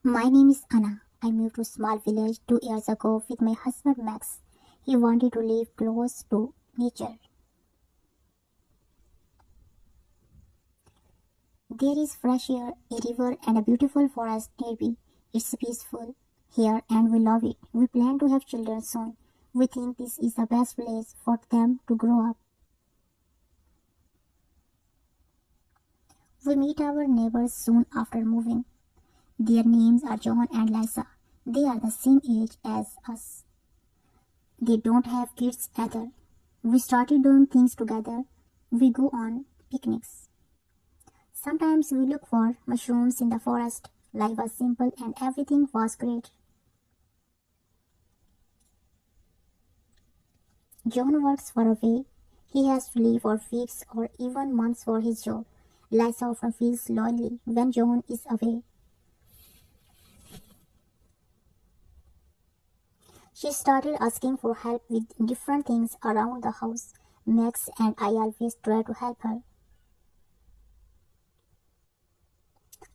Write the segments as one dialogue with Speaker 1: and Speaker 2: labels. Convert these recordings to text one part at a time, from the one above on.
Speaker 1: My name is Anna. I moved to a small village 2 years ago with my husband Max. He wanted to live close to nature. There is fresh air, a river, and a beautiful forest nearby. It's peaceful here and we love it. We plan to have children soon. We think this is the best place for them to grow up. We meet our neighbors soon after moving. Their names are John and Lisa. They are the same age as us. They don't have kids either. We started doing things together. We go on picnics. Sometimes we look for mushrooms in the forest. Life was simple and everything was great. John works far away. He has to leave for weeks or even months for his job. Lisa often feels lonely when John is away. She started asking for help with different things around the house. Max and I always try to help her.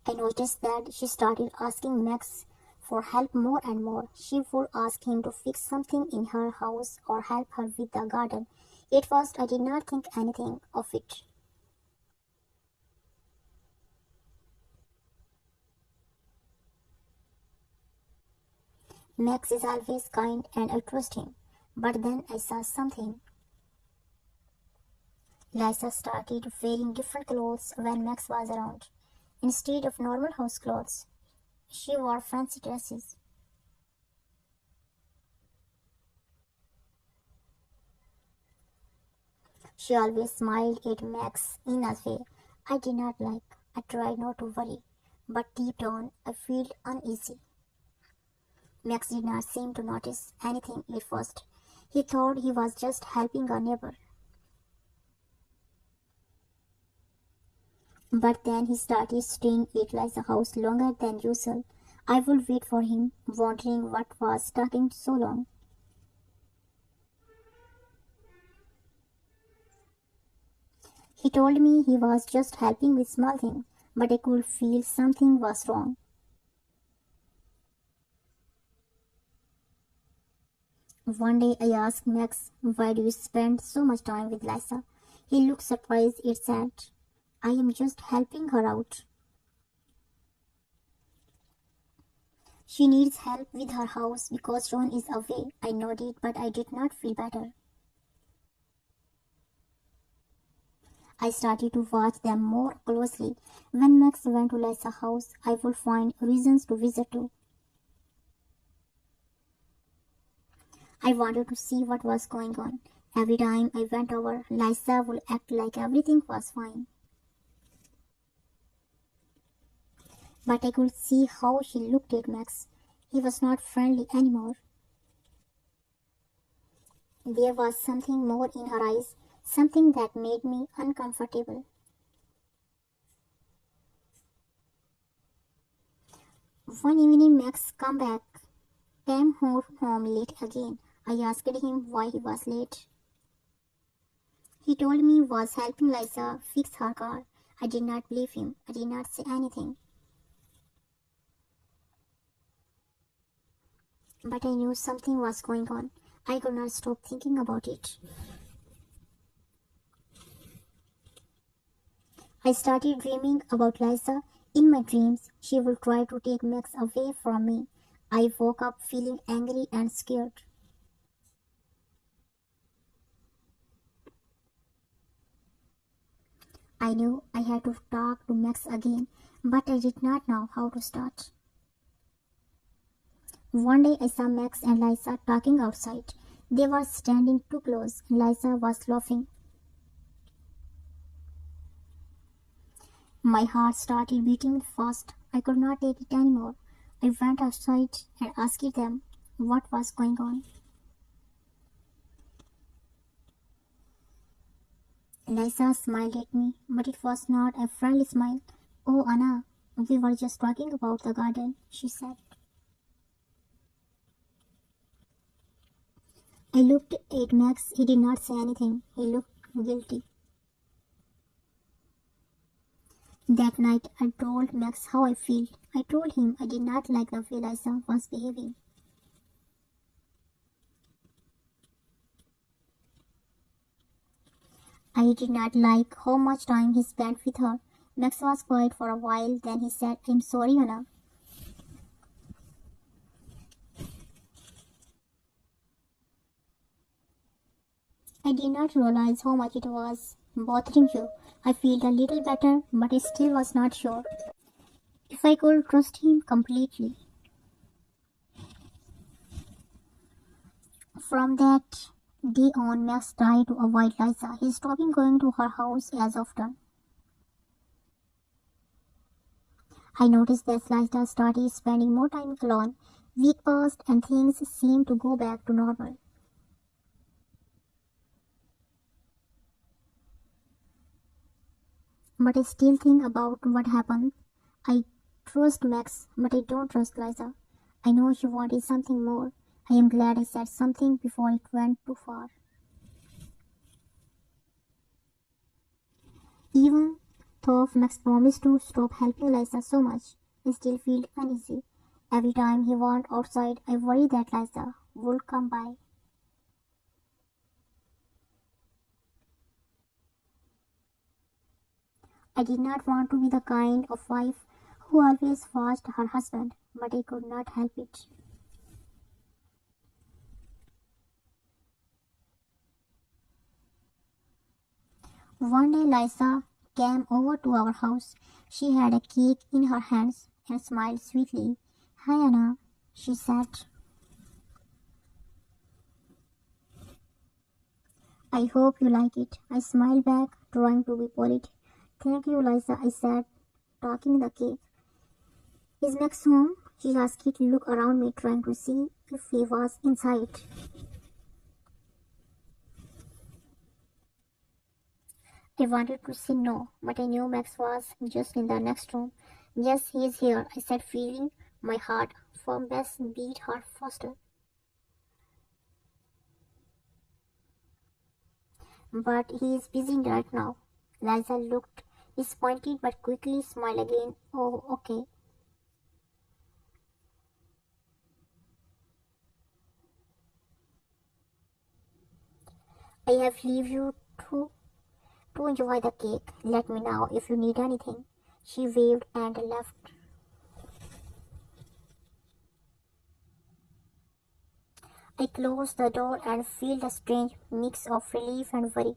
Speaker 1: I noticed that she started asking Max for help more and more. She would ask him to fix something in her house or help her with the garden. At first, I did not think anything of it. Max is always kind and I trust him. But then I saw something. Lisa started wearing different clothes when Max was around. Instead of normal house clothes, she wore fancy dresses. She always smiled at Max in a way I did not like. I tried not to worry, but deep down I felt uneasy. Max did not seem to notice anything at first. He thought he was just helping a neighbor. But then he started staying at Liza's house longer than usual. I would wait for him, wondering what was taking so long. He told me he was just helping with small things, but I could feel something was wrong. One day I asked Max, why do you spend so much time with Liza? He looked surprised and said, I am just helping her out. She needs help with her house because John is away. I nodded, but I did not feel better. I started to watch them more closely. When Max went to Liza's house, I would find reasons to visit too. I wanted to see what was going on. Every time I went over, Liza would act like everything was fine. But I could see how she looked at Max. He was not friendly anymore. There was something more in her eyes, something that made me uncomfortable. One evening Max came home late again. I asked him why he was late. He told me he was helping Liza fix her car. I did not believe him. I did not say anything. But I knew something was going on. I could not stop thinking about it. I started dreaming about Liza. In my dreams, she would try to take Max away from me. I woke up feeling angry and scared. I knew I had to talk to Max again, but I did not know how to start. One day I saw Max and Liza talking outside. They were standing too close and Liza was laughing. My heart started beating fast. I could not take it anymore. I went outside and asked them what was going on. Liza smiled at me, but it was not a friendly smile. Oh, Anna, we were just talking about the garden, she said. I looked at Max. He did not say anything. He looked guilty. That night, I told Max how I felt. I told him I did not like the way Lisa was behaving. I did not like how much time he spent with her. Max was quiet for a while, then he said, I'm sorry, Anna. I did not realize how much it was bothering you. I felt a little better, but I still was not sure if I could trust him completely. From that day on, Max tried to avoid Lisa. He stopped going to her house as often. I noticed that Lisa started spending more time alone. Week passed and things seemed to go back to normal. But I still think about what happened. I trust Max, but I don't trust Lisa. I know she wanted something more. I am glad I said something before it went too far. Even though Max promised to stop helping Lisa so much, I still feel uneasy. Every time he went outside, I worry that Lisa would come by. I did not want to be the kind of wife who always watched her husband, but I could not help it. One day Lisa came over to our house. She had a cake in her hands and smiled sweetly. Hi Anna, she said. I hope you like it. I smiled back, trying to be polite. Thank you, Lisa, I said, taking the cake. Is Max home? She asked to look around me, trying to see if he was inside. I wanted to say no, but I knew Max was just in the next room. Yes, he is here, I said, feeling my heart from best beat her faster. But he is busy right now. Liza looked disappointed but quickly smiled again. Oh, okay. I have leave you to enjoy the cake. Let me know if you need anything. She waved and left. I closed the door and felt a strange mix of relief and worry.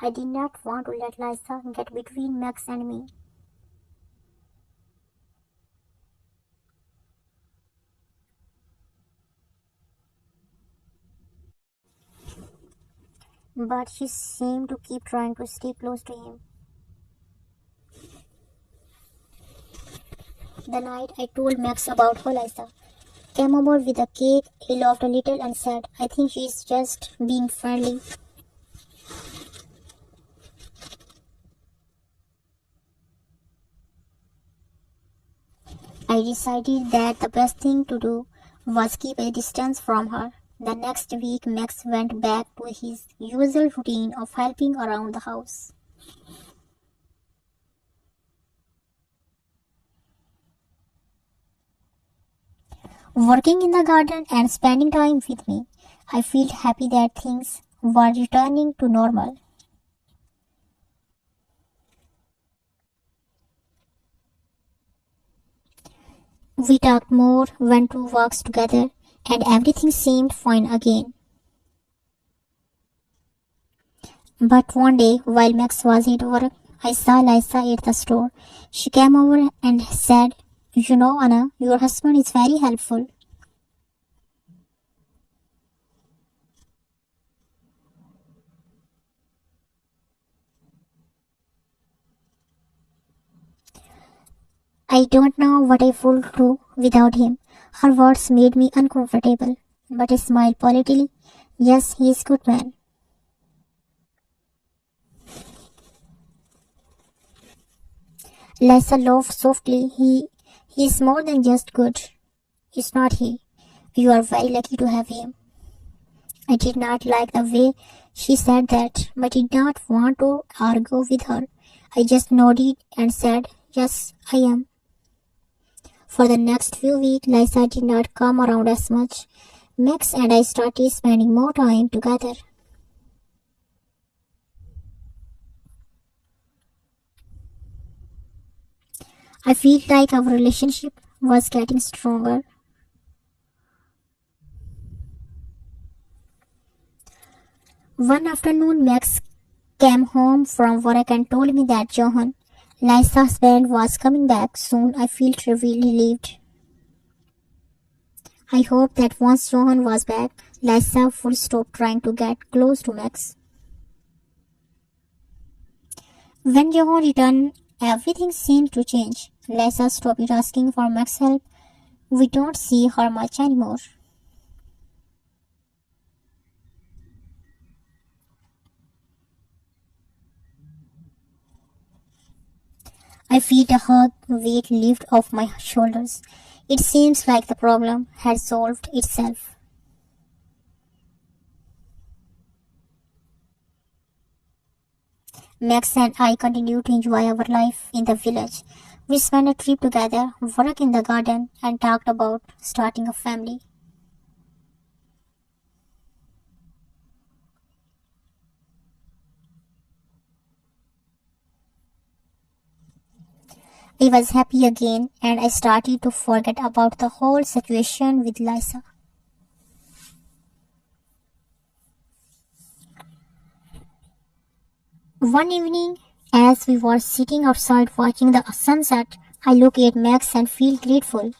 Speaker 1: I did not want to let Liza get between Max and me. But she seemed to keep trying to stay close to him. The night I told Max about how Liza came over with a cake, he laughed a little and said, I think she's just being friendly. I decided that the best thing to do was keep a distance from her. The next week, Max went back to his usual routine of helping around the house. Working in the garden and spending time with me, I felt happy that things were returning to normal. We talked more, went to walks together, and everything seemed fine again. But one day, while Max was at work, I saw Lisa at the store. She came over and said, You know, Anna, your husband is very helpful. I don't know what I would do without him. Her words made me uncomfortable, but I smiled politely. Yes, he is a good man. Lisa laughed softly. He is more than just good. Is not he? You are very lucky to have him. I did not like the way she said that, but did not want to argue with her. I just nodded and said, Yes, I am. For the next few weeks, Lisa did not come around as much. Max and I started spending more time together. I feel like our relationship was getting stronger. One afternoon, Max came home from work and told me that Johan, Lisa's husband, was coming back soon. I felt really relieved. I hoped that once Johan was back, Lisa would stop trying to get close to Max. When Johan returned, everything seemed to change. Lisa stopped asking for Max's help. We don't see her much anymore. I felt a hug weight lift off my shoulders. It seems like the problem had solved itself. Max and I continued to enjoy our life in the village. We spent a trip together, worked in the garden, and talked about starting a family. I was happy again, and I started to forget about the whole situation with Lisa. One evening, as we were sitting outside watching the sunset, I looked at Max and feel grateful.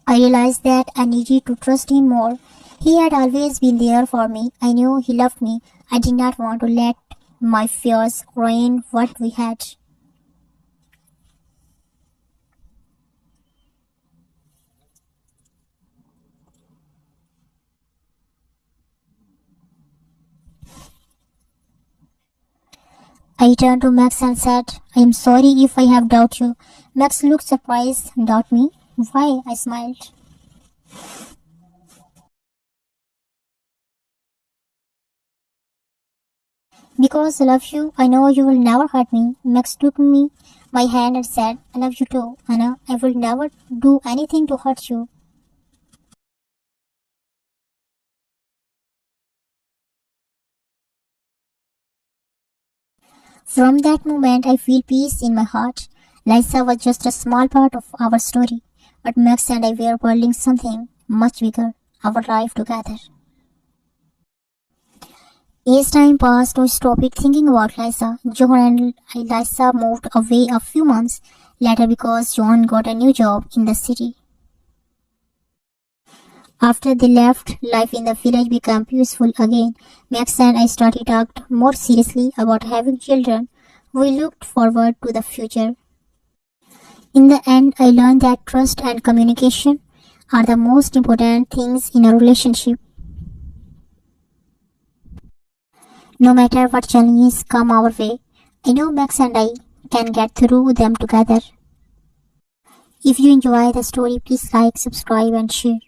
Speaker 1: I realized that I needed to trust him more. He had always been there for me. I knew he loved me. I did not want to let my fears ruin what we had. I turned to Max and said, I am sorry if I have doubted you. Max looked surprised. Doubt me? Why? I smiled. Because I love you, I know you will never hurt me. Max took me my hand and said, I love you too, Anna. I will never do anything to hurt you. From that moment, I feel peace in my heart. Lisa was just a small part of our story, but Max and I were building something much bigger, our life together. As time passed, I stopped thinking about Lisa. John and Lisa moved away a few months later because John got a new job in the city. After they left, life in the village became peaceful again. Max and I started talking more seriously about having children. We looked forward to the future. In the end, I learned that trust and communication are the most important things in a relationship. No matter what challenges come our way, I know Max and I can get through them together. If you enjoy the story, please like, subscribe, and share.